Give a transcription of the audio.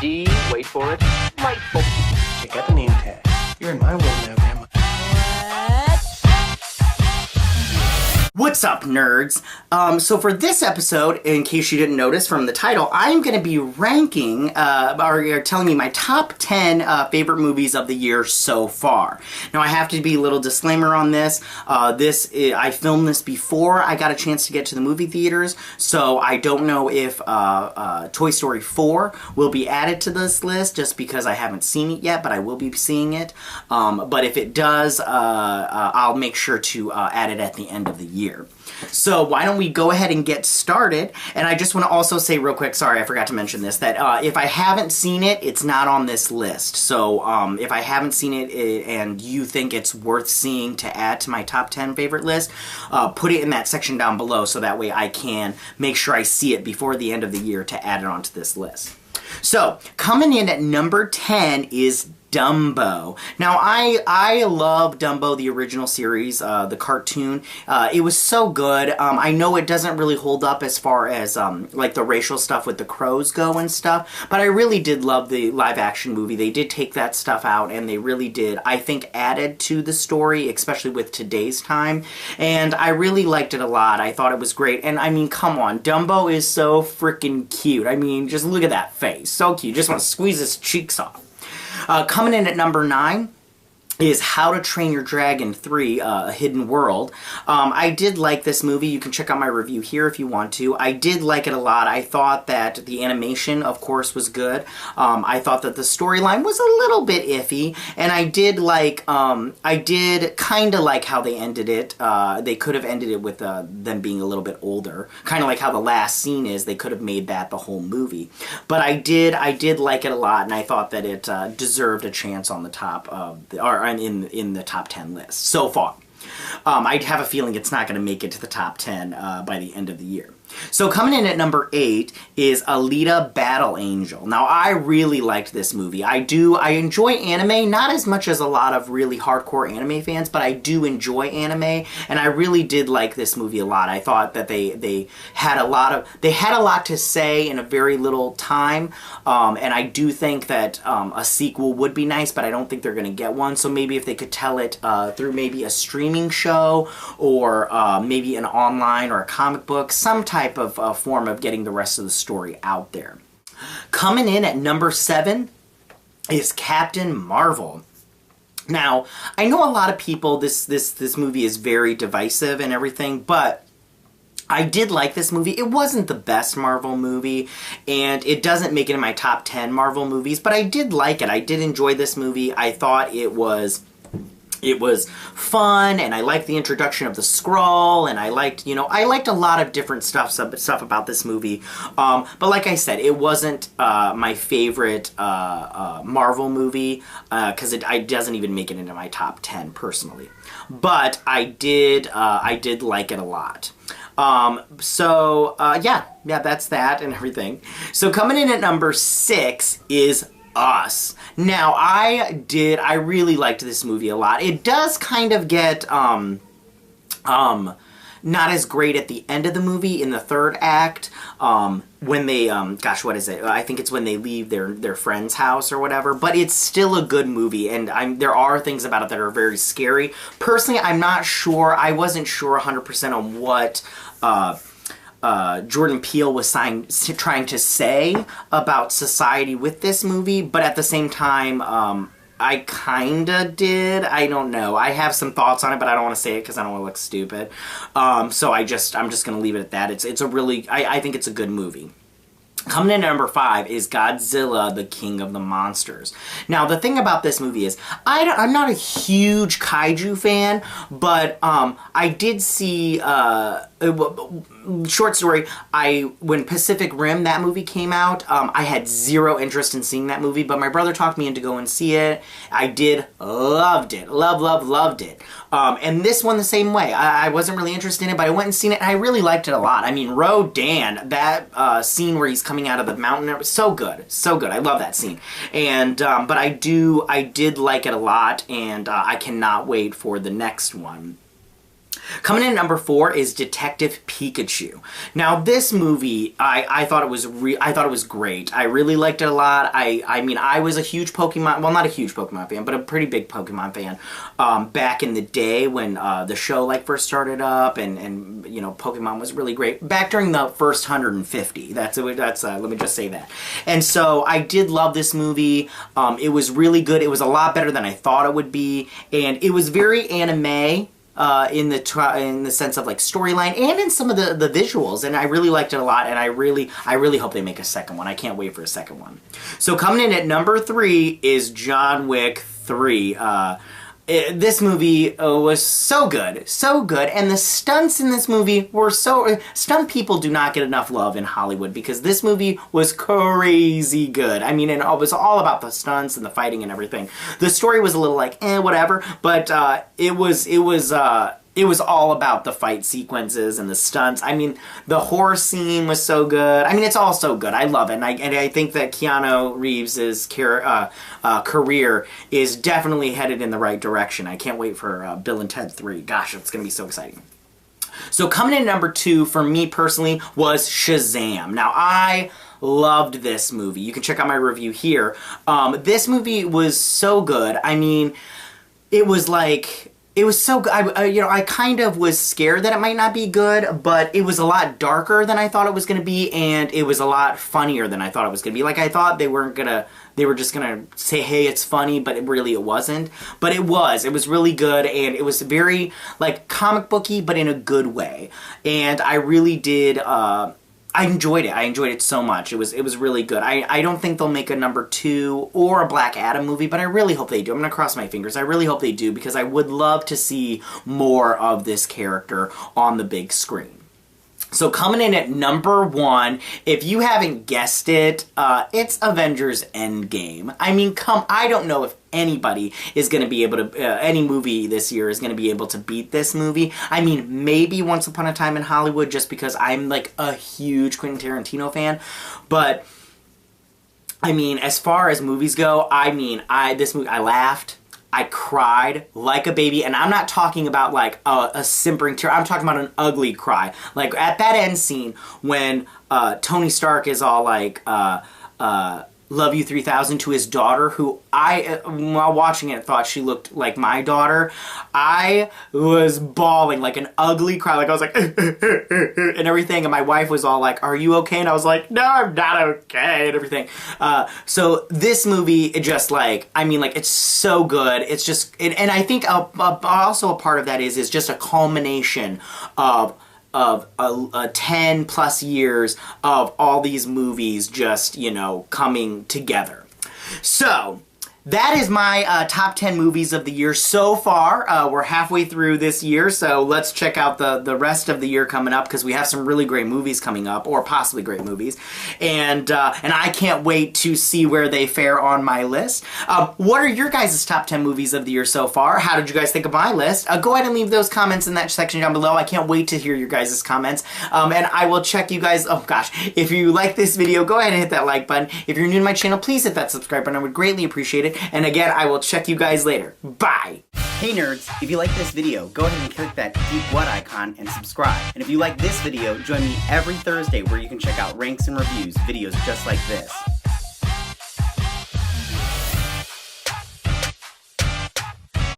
D, wait for it, delightful. Check out the name tag. You're in my world now, Grandma. What's up, nerds? So for this episode, in case you didn't notice from the title, I'm going to be ranking, or telling you my top 10 favorite movies of the year so far. Now, I have to be a little disclaimer on this. I filmed this before I got a chance to get to the movie theaters, so I don't know if Toy Story 4 will be added to this list, just because I haven't seen it yet, but I will be seeing it. But if it does, I'll make sure to add it at the end of the year. So why don't we go ahead and get started? And I just want to also say real quick, sorry, I forgot to mention this, that if I haven't seen it, it's not on this list. So if I haven't seen it and you think it's worth seeing to add to my top 10 favorite list, put it in that section down below so that way I can make sure I see it before the end of the year to add it onto this list. So coming in at number 10 is Dumbo. Now, I love Dumbo, the original series, the cartoon. It was so good. I know it doesn't really hold up as far as, like, the racial stuff with the crows go and stuff, but I really did love the live-action movie. They did take that stuff out, and they really did, I think, added to the story, especially with today's time, and I really liked it a lot. I thought it was great, and I mean, come on, Dumbo is so freaking cute. I mean, just look at that face. So cute. You just want to squeeze his cheeks off. Coming in at number 9 is How to Train Your Dragon 3, A Hidden World. I did like this movie. You can check out my review here if you want to. I did like it a lot. I thought that the animation, of course, was good. I thought that the storyline was a little bit iffy, and I did kind of like how they ended it. They could have ended it with them being a little bit older. Kind of like how the last scene is. They could have made that the whole movie. But I did like it a lot, and I thought that it deserved a chance on the top of, in the top 10 list so far. I have a feeling it's not going to make it to the top 10 by the end of the year. So coming in at number 8 is Alita Battle Angel. Now, I really liked this movie. I enjoy anime, not as much as a lot of really hardcore anime fans, but I do enjoy anime, and I really did like this movie a lot. I thought that they had a lot to say in a very little time, and I do think that a sequel would be nice, but I don't think they're going to get one. So maybe if they could tell it through maybe a streaming show, or maybe an online or a comic book, some type of form of getting the rest of the story out there. Coming in at number 7 is Captain Marvel. Now, I know a lot of people, this movie is very divisive and everything, but I did like this movie. It wasn't the best Marvel movie, and it doesn't make it in my top 10 Marvel movies, but I did like it. I did enjoy this movie. I thought it was fun, and I liked the introduction of the Skrull, and I liked a lot of different stuff about this movie. But like I said, it wasn't my favorite Marvel movie, because it doesn't even make it into my top 10 personally. But I did like it a lot. Yeah, that's that and everything. So coming in at number 6 is Us. Now, I really liked this movie a lot. It does kind of get, not as great at the end of the movie in the third act, when they, gosh, what is it? I think it's when they leave their friend's house or whatever, but it's still a good movie, and there are things about it that are very scary. Personally, I'm not sure, I wasn't sure 100% on what, Jordan Peele was trying to say about society with this movie, but at the same time, I kinda did. I don't know. I have some thoughts on it, but I don't want to say it because I don't want to look stupid. So I'm just gonna leave it at that. It's a really, I think it's a good movie. Coming in at number 5 is Godzilla, the King of the Monsters. Now, the thing about this movie is, I'm not a huge kaiju fan, but I did see, short story, when Pacific Rim, that movie came out, I had zero interest in seeing that movie, but my brother talked me into go and see it. I did, loved it, loved it. And this one the same way. I wasn't really interested in it, but I went and seen it, and I really liked it a lot. I mean, Rodan, that scene where he's coming out of the mountain, it was so good, so good. I love that scene. And, but I did like it a lot, and I cannot wait for the next one. Coming in at number 4 is Detective Pikachu. Now this movie, I thought it was great. I really liked it a lot. I mean, I was a huge Pokemon, well, not a huge Pokemon fan, but a pretty big Pokemon fan back in the day when the show like first started up, and you know, Pokemon was really great back during the first 150. That's let me just say that. And so I did love this movie. It was really good. It was a lot better than I thought it would be, and it was very anime. In the sense of like storyline and in some of the visuals, and I really liked it a lot, and I really hope they make a second one. I can't wait for a second one. So coming in at number 3 is John Wick 3. This movie was so good, and the stunts in this movie were stunt people do not get enough love in Hollywood, because this movie was crazy good. I mean, and it was all about the stunts and the fighting and everything. The story was a little like, whatever, but it was all about the fight sequences and the stunts. I mean, the horror scene was so good. I mean, it's all so good. I love it. And I think that Keanu Reeves' career is definitely headed in the right direction. I can't wait for Bill and Ted 3. Gosh, it's going to be so exciting. So coming in at number 2 for me personally was Shazam. Now, I loved this movie. You can check out my review here. This movie was so good. I mean, it was like... It was so good. I kind of was scared that it might not be good, but it was a lot darker than I thought it was going to be, and it was a lot funnier than I thought it was going to be. Like, I thought they were just going to say, hey, it's funny, but it wasn't. But it was really good, and it was very, like, comic booky, but in a good way. And I really did, I enjoyed it. I enjoyed it so much. It was really good. I don't think they'll make a number 2 or a Black Adam movie, but I really hope they do. I'm going to cross my fingers. I really hope they do, because I would love to see more of this character on the big screen. So coming in at number 1, if you haven't guessed it, it's Avengers Endgame. I mean, I don't know if anybody is going to be able to, any movie this year is going to be able to beat this movie. I mean, maybe Once Upon a Time in Hollywood, just because I'm like a huge Quentin Tarantino fan. But, I mean, as far as movies go, I mean, this movie, I laughed. I cried like a baby, and I'm not talking about like a simpering tear. I'm talking about an ugly cry. Like at that end scene when Tony Stark is all like, love you 3000 to his daughter, who I, while watching it, thought she looked like my daughter. I was bawling like an ugly cry. Like I was like, and everything. And my wife was all like, are you okay? And I was like, no, I'm not okay, and everything. So this movie, it just like, I mean, like, it's so good. It's just, and I think also a part of that is just a culmination of 10 plus years of all these movies just, you know, coming together. So, that is my top 10 movies of the year so far. We're halfway through this year, so let's check out the rest of the year coming up, because we have some really great movies coming up, or possibly great movies. And I can't wait to see where they fare on my list. What are your guys' top 10 movies of the year so far? How did you guys think of my list? Go ahead and leave those comments in that section down below. I can't wait to hear your guys' comments. And I will check you guys, oh gosh, if you like this video, go ahead and hit that like button. If you're new to my channel, please hit that subscribe button. I would greatly appreciate it. And again, I will check you guys later. Bye! Hey nerds, if you like this video, go ahead and click that Geek What icon and subscribe. And if you like this video, join me every Thursday where you can check out ranks and reviews, videos just like this.